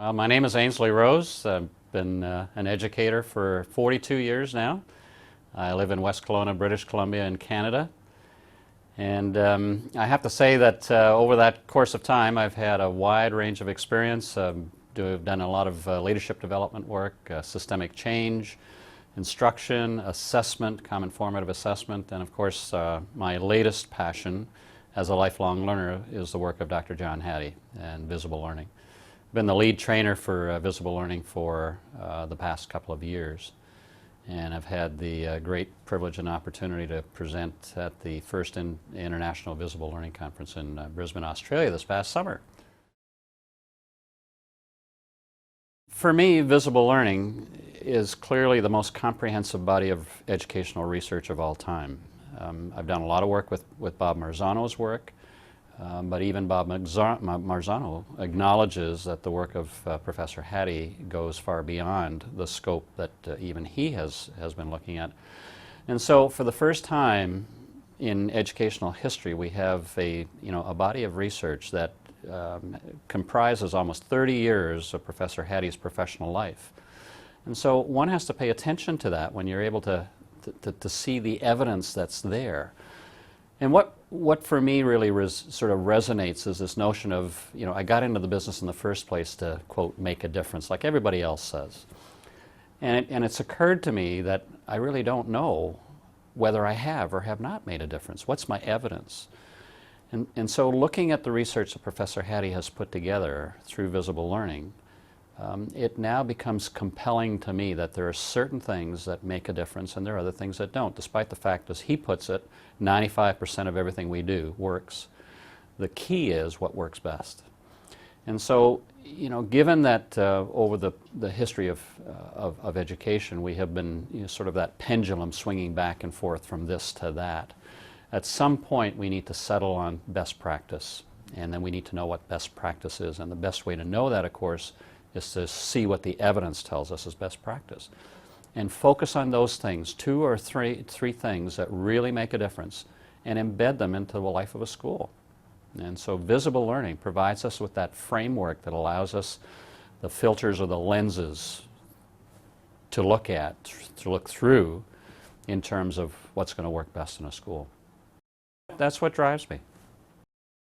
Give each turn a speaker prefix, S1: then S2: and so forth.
S1: Well, my name is Ainsley Rose. I've been an educator for 42 years now. I live in West Kelowna, British Columbia in Canada. And I have to say that over that course of time I've had a wide range of experience. I've done a lot of leadership development work, systemic change, instruction, assessment, common formative assessment, and of course my latest passion as a lifelong learner is the work of Dr. John Hattie and visible learning. I've been the lead trainer for visible learning for the past couple of years, and I've had the great privilege and opportunity to present at the first International Visible Learning Conference in Brisbane, Australia this past summer. For me, visible learning is clearly the most comprehensive body of educational research of all time. I've done a lot of work with Bob Marzano's work, but even Bob Marzano acknowledges that the work of Professor Hattie goes far beyond the scope that even he has been looking at. And so for the first time in educational history, we have a body of research that comprises almost 30 years of Professor Hattie's professional life. And so one has to pay attention to that when you're able to see the evidence that's there. And what for me really sort of resonates is this notion of, I got into the business in the first place to, quote, make a difference, like everybody else says. And it's occurred to me that I really don't know whether I have or have not made a difference. What's my evidence? And so looking at the research that Professor Hattie has put together through visible learning, it now becomes compelling to me that there are certain things that make a difference and there are other things that don't, despite the fact, as he puts it, 95% of everything we do works. The key is what works best. And so, given that over the history of education, we have been sort of that pendulum swinging back and forth from this to that, at some point we need to settle on best practice, and then we need to know what best practice is. And the best way to know that, of course, is to see what the evidence tells us is best practice. And focus on those things, two or three things that really make a difference, and embed them into the life of a school. And so visible learning provides us with that framework that allows us the filters or the lenses to look at, to look through in terms of what's going to work best in a school. That's what drives me.